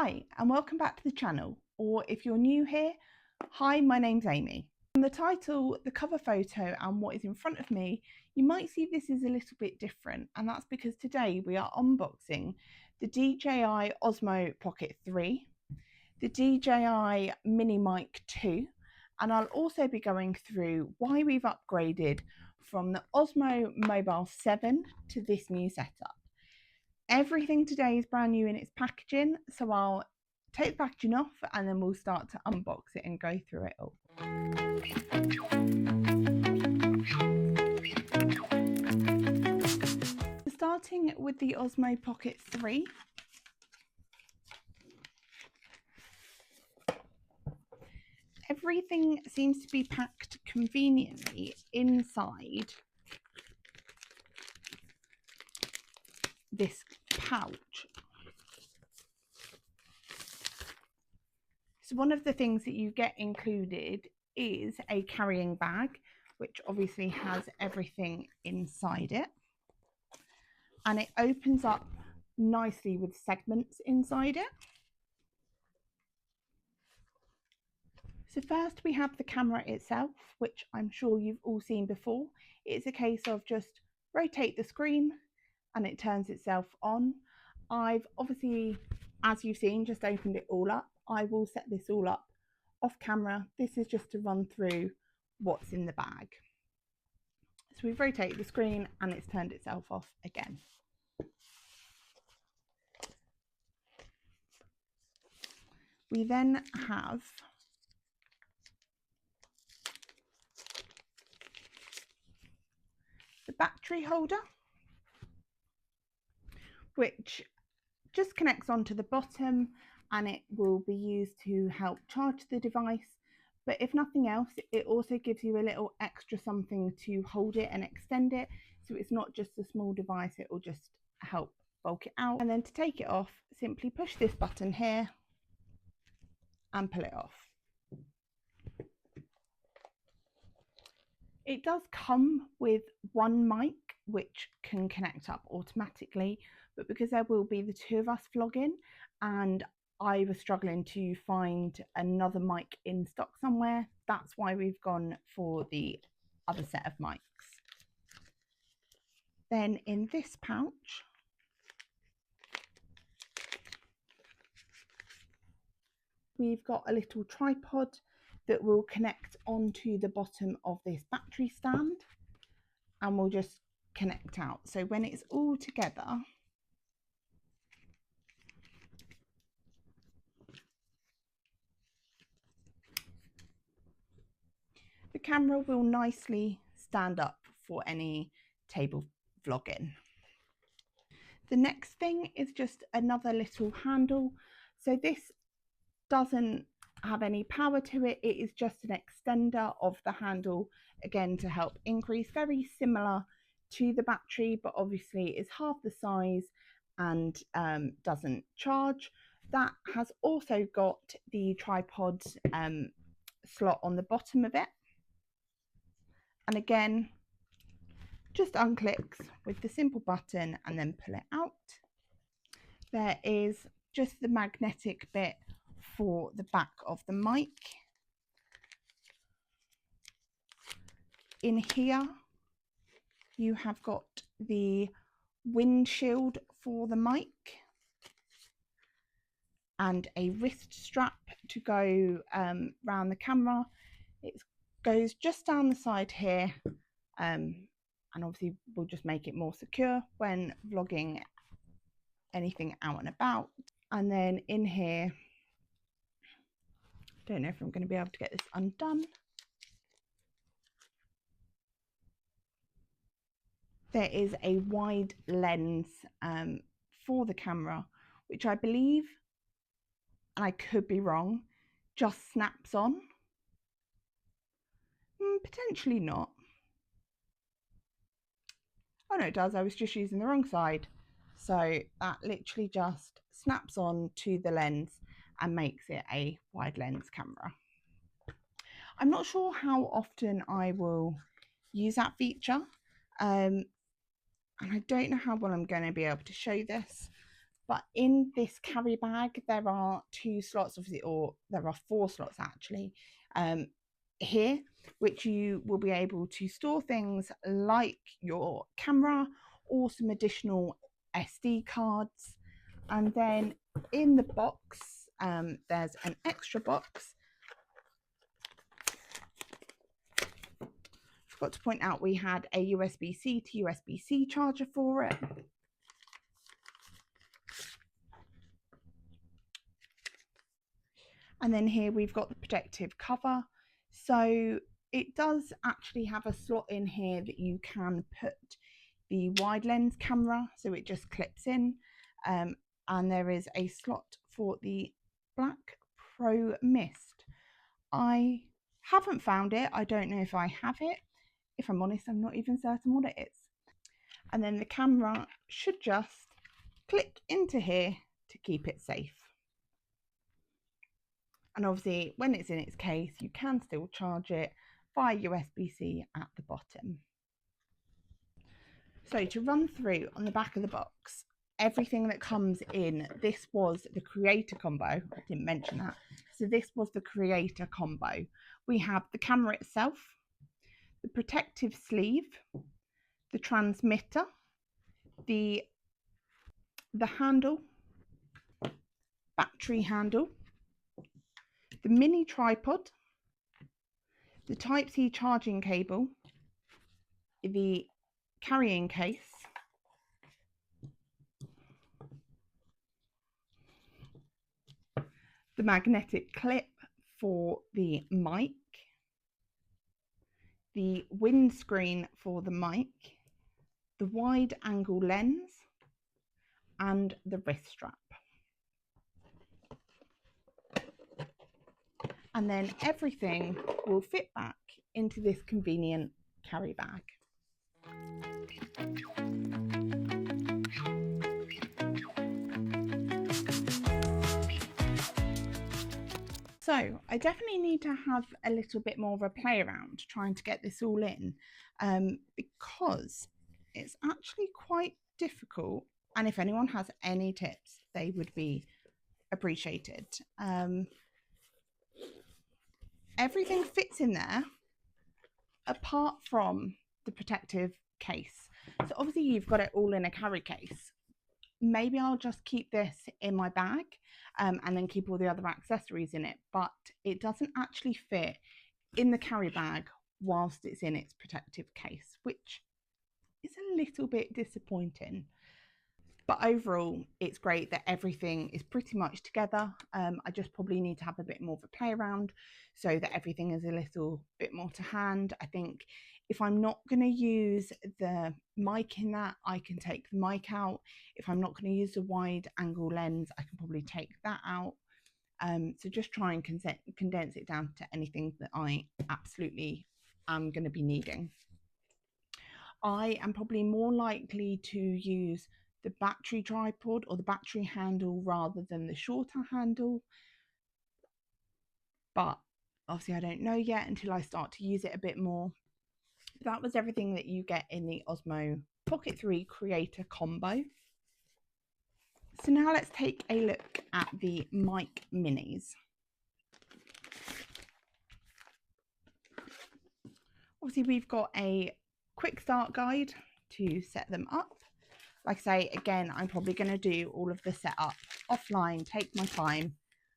Hi and welcome back to the channel, or if you're new here, hi, my name's Amy. From the title, the cover photo and what is in front of me, you might see this is a little bit different, and that's because today we are unboxing the DJI Osmo Pocket 3, the DJI Mini Mic 2, and I'll also be going through why we've upgraded from the Osmo Mobile 7 to this new setup. Everything today is brand new in its packaging, so I'll take the packaging off and then we'll start to unbox it and go through it all. Starting with the Osmo Pocket 3. Everything seems to be packed conveniently inside this pouch. So one of the things that you get included is a carrying bag, which obviously has everything inside it, and it opens up nicely with segments inside it. So first we have the camera itself, which I'm sure you've all seen before. It's a case of just rotate the screen and it turns itself on. I've obviously, as you've seen, just opened it all up. I will set this all up off camera. This is just to run through what's in the bag. So we've rotated the screen and it's turned itself off again. We then have the battery holder, which just connects onto the bottom and it will be used to help charge the device. But if nothing else, it also gives you a little extra something to hold it and extend it. So it's not just a small device, it will just help bulk it out. And then to take it off, simply push this button here and pull it off. It does come with one mic, which can connect up automatically, but because there will be the two of us vlogging and I was struggling to find another mic in stock somewhere, that's why we've gone for the other set of mics. Then in this pouch, we've got a little tripod that will connect onto the bottom of this battery stand and we'll just connect out. So when it's all together, the camera will nicely stand up for any table vlogging. The next thing is just another little handle. So this doesn't have any power to it. It is just an extender of the handle, again to help increase, very similar to the battery, but obviously is half the size and doesn't charge. That has also got the tripod slot on the bottom of it, and again just unclicks with the simple button and then pull it out. There is just the magnetic bit for the back of the mic. In here you have got the windshield for the mic and a wrist strap to go around the camera. It goes just down the side here, and obviously we'll just make it more secure when vlogging anything out and about. And then in here, don't know if I'm going to be able to get this undone. There is a wide lens for the camera, which I believe, and I could be wrong, just snaps on. Potentially not. Oh no, it does. I was just using the wrong side. So that literally just snaps on to the lens and makes it a wide lens camera. I'm not sure how often I will use that feature, and I don't know how well I'm going to be able to show this, But in this carry bag, there are 2 slots, obviously, or there are 4 slots actually, here, which you will be able to store things like your camera or some additional SD cards. And then in the box, there's an extra box. Forgot to point out we had a USB-C to USB-C charger for it. And then here we've got the protective cover. So it does actually have a slot in here that you can put the wide lens camera, so it just clips in. And there is a slot for the Black Pro Mist. I haven't found it. I don't know if I have it. If I'm honest, I'm not even certain what it is. And then the camera should just click into here to keep it safe. And obviously, when it's in its case, you can still charge it via USB-C at the bottom. So to run through on the back of the box, everything that comes in, this was the creator combo. I didn't mention that. So this was the creator combo. We have the camera itself, the protective sleeve, the transmitter, the handle, battery handle, the mini tripod, the Type-C charging cable, the carrying case, the magnetic clip for the mic, the windscreen for the mic, the wide angle lens, and the wrist strap. And then everything will fit back into this convenient carry bag. So I definitely need to have a little bit more of a play around trying to get this all in, because it's actually quite difficult. And if anyone has any tips, they would be appreciated. Everything fits in there apart from the protective case. So obviously you've got it all in a carry case. Maybe I'll just keep this in my bag and then keep all the other accessories in it, but it doesn't actually fit in the carry bag whilst it's in its protective case, which is a little bit disappointing. But overall, it's great that everything is pretty much together. I just probably need to have a bit more of a play around so that everything is a little bit more to hand. I think if I'm not going to use the mic in that, I can take the mic out. If I'm not going to use the wide angle lens, I can probably take that out. So just try and condense it down to anything that I absolutely am going to be needing. I am probably more likely to use the battery tripod or the battery handle rather than the shorter handle, but obviously I don't know yet until I start to use it a bit more. That was everything that you get in the Osmo Pocket 3 Creator Combo. So now let's take a look at the Mic Minis. Obviously we've got a quick start guide to set them up. Like I say, again, I'm probably going to do all of the setup offline, take my time,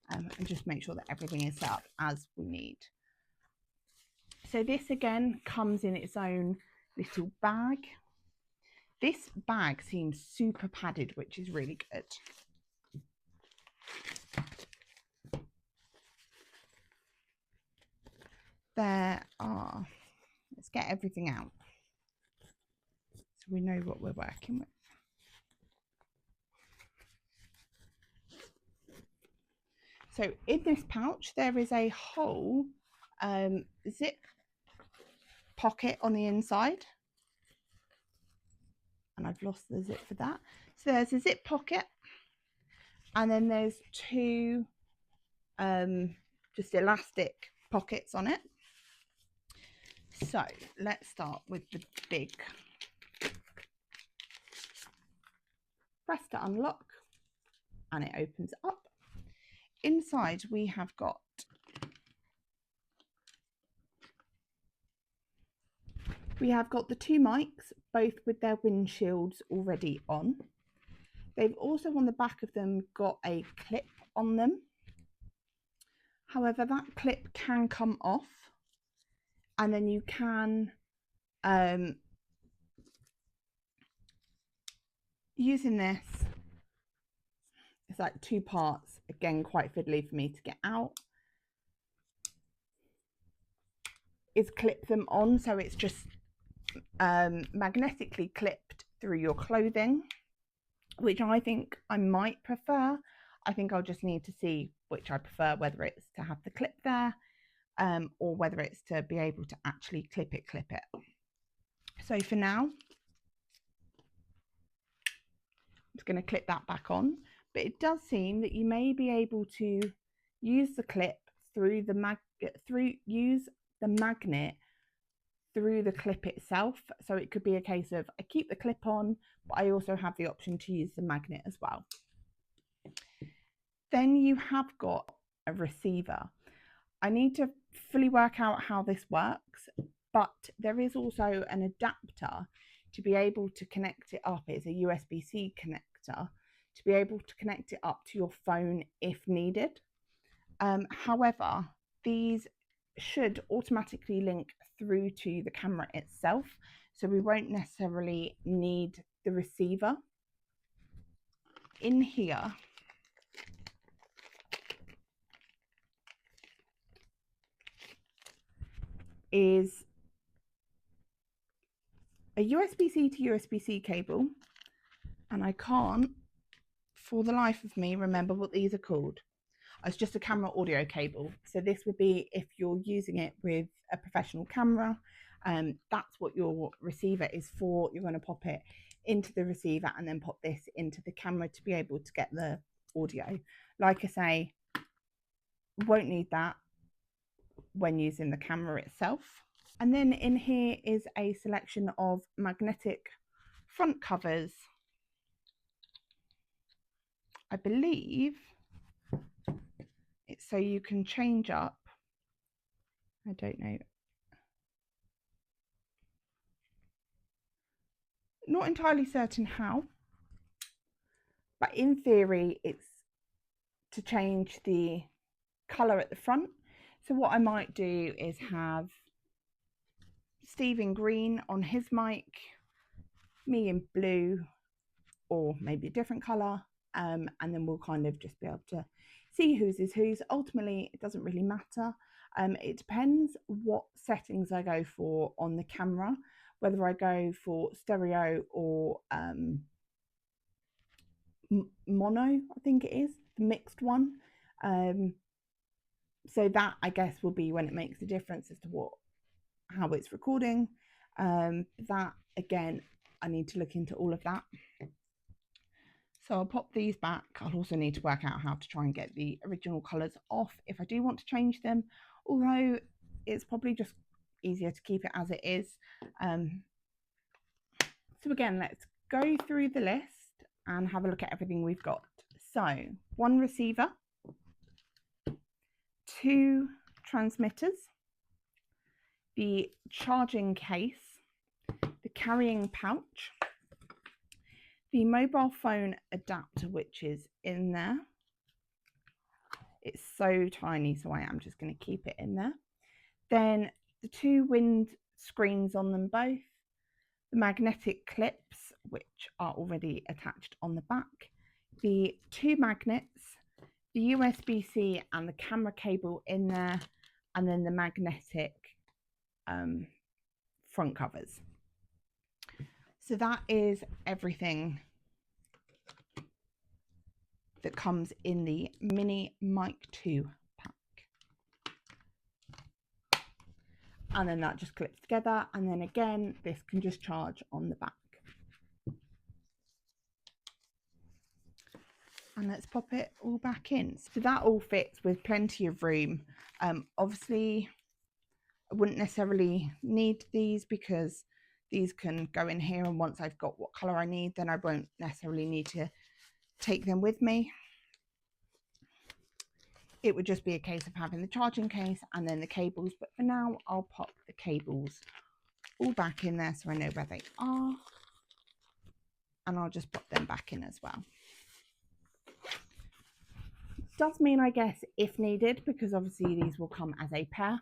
and just make sure that everything is set up as we need. So this again comes in its own little bag. This bag seems super padded, which is really good. There are, let's get everything out so we know what we're working with. So in this pouch, there is a whole zip pocket on the inside. And I've lost the zip for that. So there's a zip pocket. And then there's 2 just elastic pockets on it. So let's start with the big. Press to unlock. and it opens up. Inside we have got the two mics, both with their windshields already on. They've also on the back of them got a clip on them. However, that clip can come off, and then you can, using this, it's like two parts, again quite fiddly for me to get out, is clip them on, so it's just magnetically clipped through your clothing, which I think I might prefer. I think I'll just need to see which I prefer, whether it's to have the clip there or whether it's to be able to actually clip it. So for now, I'm just going to clip that back on, but it does seem that you may be able to use the clip through the magnet through the clip itself. So it could be a case of I keep the clip on, but I also have the option to use the magnet as well. Then you have got a receiver. I need to fully work out how this works, but there is also an adapter to be able to connect it up. It's a USB-C connector to be able to connect it up to your phone if needed. However, these should automatically link through to the camera itself, so we won't necessarily need the receiver. In here is a USB-C to USB-C cable, and I can't for the life of me remember what these are called. It's just a camera audio cable. So this would be if you're using it with a professional camera, that's what your receiver is for. You're going to pop it into the receiver and then pop this into the camera to be able to get the audio. Like I say, won't need that when using the camera itself. And then in here is a selection of magnetic front covers. I believe it's so you can change up, I don't know, not entirely certain how, but in theory it's to change the colour at the front. So what I might do is have Steve in green on his mic, me in blue, or maybe a different colour, and then we'll kind of just be able to see whose is whose. Ultimately, it doesn't really matter. It depends what settings I go for on the camera, whether I go for stereo or mono, I think it is, the mixed one. So that, I guess, will be when it makes a difference as to how it's recording. That, again, I need to look into all of that. So I'll pop these back. I'll also need to work out how to try and get the original colours off if I do want to change them, although it's probably just easier to keep it as it is. So again, let's go through the list and have a look at everything we've got. So one receiver, two transmitters, the charging case, the carrying pouch, the mobile phone adapter, which is in there. It's so tiny, so I am just going to keep it in there. Then the two wind screens on them both, the magnetic clips, which are already attached on the back, the two magnets, the USB-C and the camera cable in there, and then the magnetic front covers. So that is everything that comes in the Mini Mic 2 pack. And then that just clips together, and then again this can just charge on the back. And let's pop it all back in. So that all fits with plenty of room. Obviously I wouldn't necessarily need these because these can go in here, and once I've got what colour I need, then I won't necessarily need to take them with me. it would just be a case of having the charging case and then the cables. But for now, I'll pop the cables all back in there so I know where they are. And I'll just pop them back in as well. Does mean, I guess, if needed, because obviously these will come as a pair,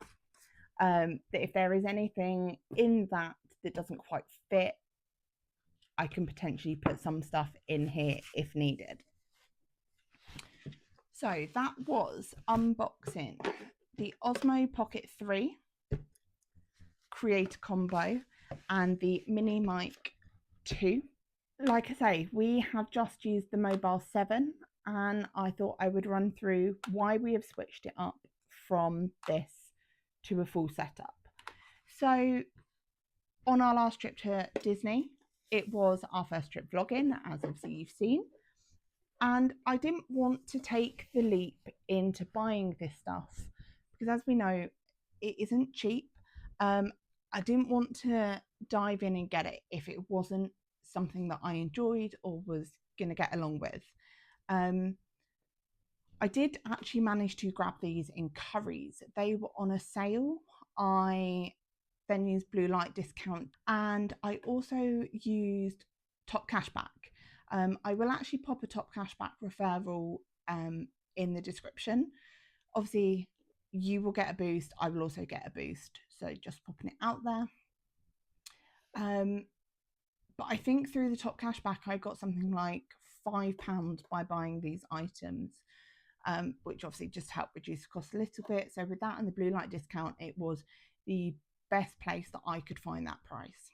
that if there is anything in that doesn't quite fit, I can potentially put some stuff in here if needed. So that was unboxing the Osmo Pocket 3 Creator Combo and the Mini Mic 2. Like I say, we have just used the Mobile 7, and I thought I would run through why we have switched it up from this to a full setup. So on our last trip to Disney, it was our first trip vlogging, as obviously you've seen. And I didn't want to take the leap into buying this stuff because, as we know, it isn't cheap. I didn't want to dive in and get it if it wasn't something that I enjoyed or was going to get along with. I did actually manage to grab these in Currys. They were on a sale. I then used blue light discount, and I also used top cashback. I will actually pop a top cashback referral in the description. Obviously, you will get a boost. I will also get a boost. So just popping it out there. But I think through the top cashback, I got something like £5 by buying these items, which obviously just helped reduce the cost a little bit. So with that and the blue light discount, it was the best place that I could find that price.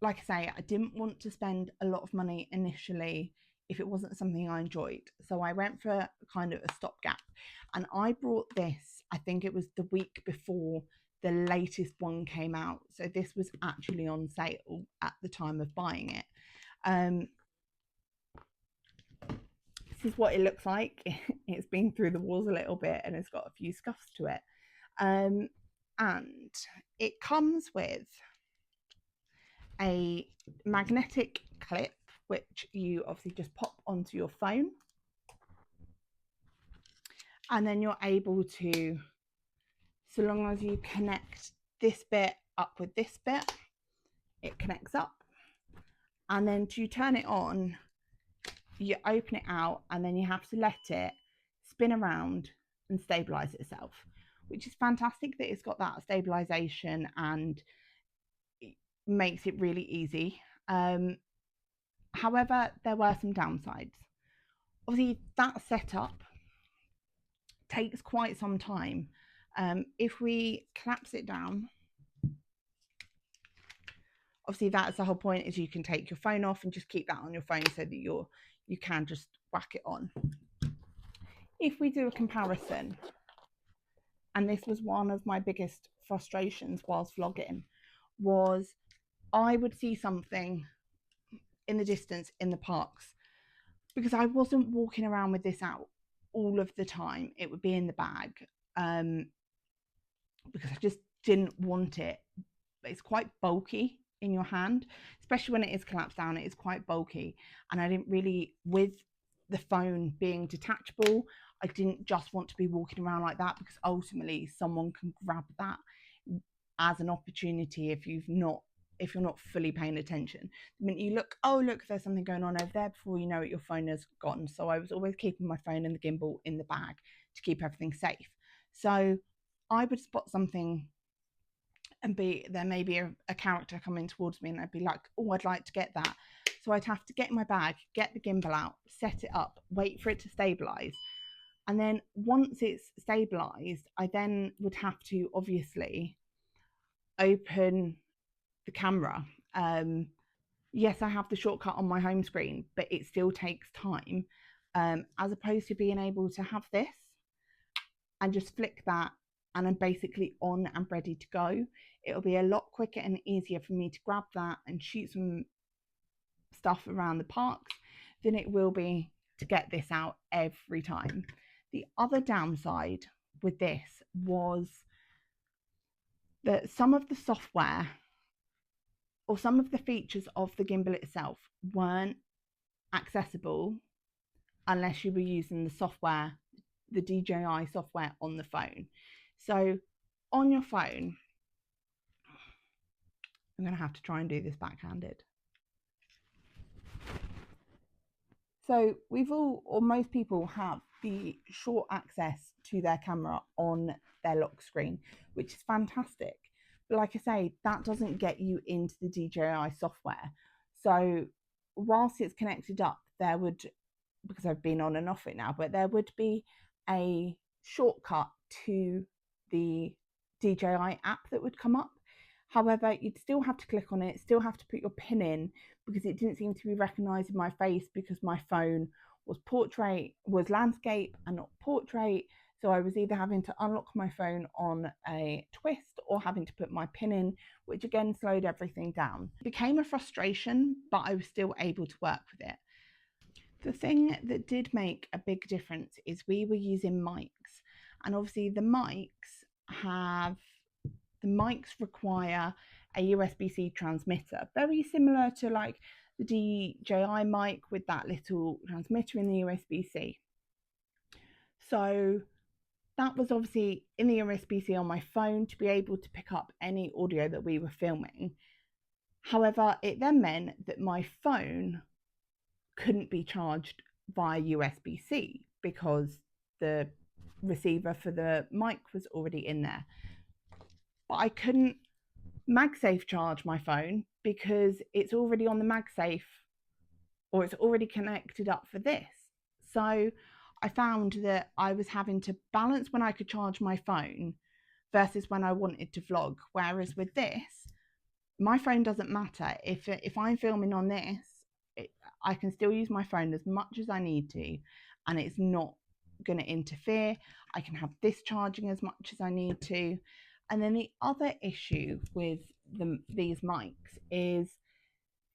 Like I say, I didn't want to spend a lot of money initially if it wasn't something I enjoyed. So I went for kind of a stopgap, and I brought this, I think it was the week before the latest one came out. So this was actually on sale at the time of buying it. This is what it looks like. It's been through the walls a little bit and it's got a few scuffs to it. And it comes with a magnetic clip, which you obviously just pop onto your phone, and then you're able to, so long as you connect this bit up with this bit, it connects up, and then to turn it on, you open it out, and then you have to let it spin around and stabilize itself, which is fantastic that it's got that stabilization and it makes it really easy. However, there were some downsides. Obviously, that setup takes quite some time. If we collapse it down, obviously that's the whole point, is you can take your phone off and just keep that on your phone so that you can just whack it on. If we do a comparison, and this was one of my biggest frustrations whilst vlogging, was I would see something in the distance in the parks, because I wasn't walking around with this out all of the time. It would be in the bag, because I just didn't want it. It's quite bulky in your hand, especially when it is collapsed down. It is quite bulky, and I didn't really, with the phone being detachable, I didn't just want to be walking around like that, because ultimately someone can grab that as an opportunity if you're not fully paying attention. The minute you look, oh look, there's something going on over there, before you know it, your phone has gone. So I was always keeping my phone and the gimbal in the bag to keep everything safe. So I would spot something and there may be a character coming towards me, and I'd be like, oh, I'd like to get that. So I'd have to get in my bag, get the gimbal out, set it up, wait for it to stabilize. And then once it's stabilized, I then would have to obviously open the camera. Yes, I have the shortcut on my home screen, but it still takes time, as opposed to being able to have this and just flick that and I'm basically on and ready to go. It'll be a lot quicker and easier for me to grab that and shoot some stuff around the parks than it will be to get this out every time. The other downside with this was that some of the software or some of the features of the gimbal itself weren't accessible unless you were using the software, the DJI software on the phone. So on your phone, I'm going to have to try and do this backhanded. So we've all, or most people have the short access to their camera on their lock screen, which is fantastic. But like I say, that doesn't get you into the DJI software. So whilst it's connected up, there would, because I've been on and off it now, but there would be a shortcut to the DJI app that would come up. However, you'd still have to click on it, still have to put your PIN in, because it didn't seem to be recognising my face because my phone was landscape and not portrait. So I was either having to unlock my phone on a twist or having to put my PIN in, which again slowed everything down. It became a frustration, but I was still able to work with it. The thing that did make a big difference is we were using mics, and obviously the mics require a USB-C transmitter, very similar to like the DJI mic with that little transmitter in the USB-C. So that was obviously in the USB-C on my phone to be able to pick up any audio that we were filming. However, it then meant that my phone couldn't be charged via USB-C because the receiver for the mic was already in there. But I couldn't MagSafe charge my phone because it's already on the MagSafe, or it's already connected up for this. So I found that I was having to balance when I could charge my phone versus when I wanted to vlog. Whereas with this, my phone doesn't matter. If I'm filming on this, I can still use my phone as much as I need to, and it's not going to interfere. I can have this charging as much as I need to. And then the other issue with these mics is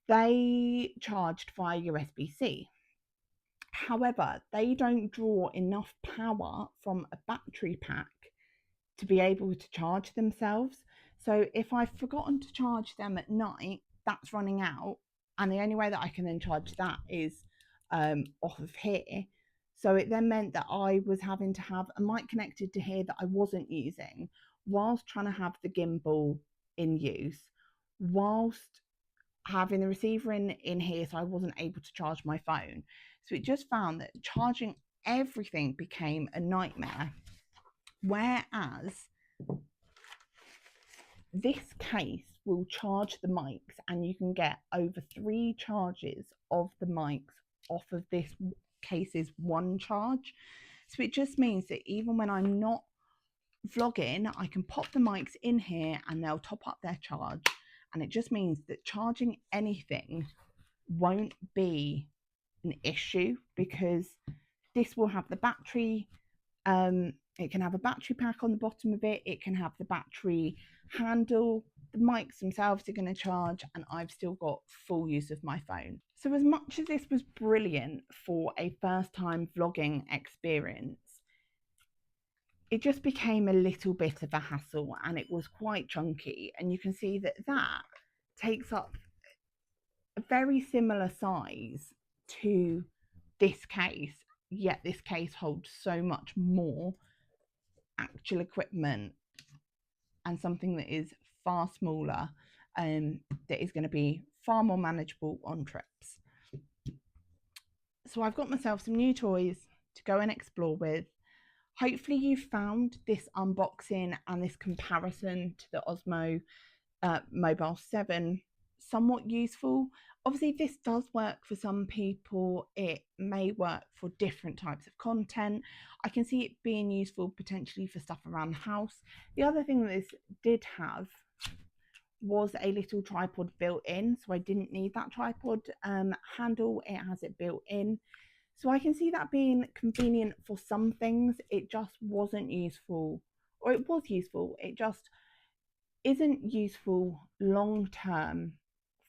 they charged via USB-C. However, they don't draw enough power from a battery pack to be able to charge themselves. So if I've forgotten to charge them at night, that's running out, and the only way that I can then charge that is off of here. So it then meant that I was having to have a mic connected to here that I wasn't using, whilst trying to have the gimbal in use, whilst having the receiver in here, so I wasn't able to charge my phone. So it just found that charging everything became a nightmare. Whereas this case will charge the mics, and you can get over 3 charges of the mics off of this case's one charge. So it just means that even when I'm not vlogging, I can pop the mics in here and they'll top up their charge. And it just means that charging anything won't be an issue, because this will have the battery. It can have a battery pack on the bottom of it. It can have the battery handle. The mics themselves are going to charge, and I've still got full use of my phone. So as much as this was brilliant for a first time vlogging experience, it just became a little bit of a hassle, and it was quite chunky. And you can see that that takes up a very similar size to this case, yet this case holds so much more actual equipment and something that is far smaller, that is going to be far more manageable on trips. So I've got myself some new toys to go and explore with. Hopefully you found this unboxing and this comparison to the Osmo Mobile 7 somewhat useful. Obviously this does work for some people. It may work for different types of content. I can see it being useful potentially for stuff around the house. The other thing that this did have was a little tripod built in, so I didn't need that tripod handle. It has it built in, so I can see that being convenient for some things. It just wasn't useful, or it was useful, it just isn't useful long term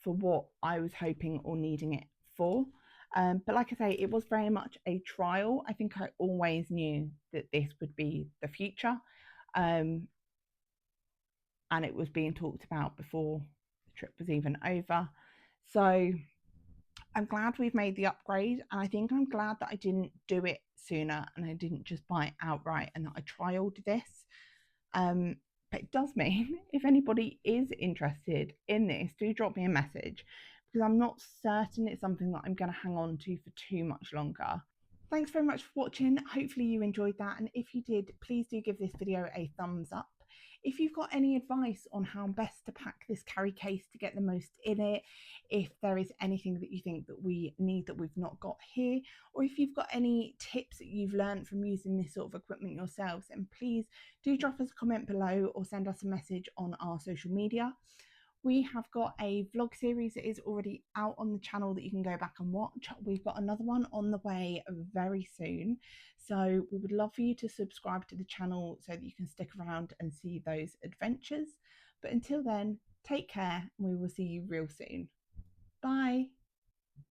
for what I was hoping or needing it for. But like I say, it was very much a trial. I think I always knew that this would be the future, and it was being talked about before the trip was even over. So I'm glad we've made the upgrade, and I think I'm glad that I didn't do it sooner and I didn't just buy it outright and that I trialed this. But it does mean if anybody is interested in this, do drop me a message, because I'm not certain it's something that I'm going to hang on to for too much longer. Thanks very much for watching. Hopefully you enjoyed that, and if you did, please do give this video a thumbs up. If you've got any advice on how best to pack this carry case to get the most in it, if there is anything that you think that we need that we've not got here, or if you've got any tips that you've learned from using this sort of equipment yourselves, then please do drop us a comment below or send us a message on our social media. We have got a vlog series that is already out on the channel that you can go back and watch. We've got another one on the way very soon. So we would love for you to subscribe to the channel so that you can stick around and see those adventures. But until then, take care and we will see you real soon. Bye.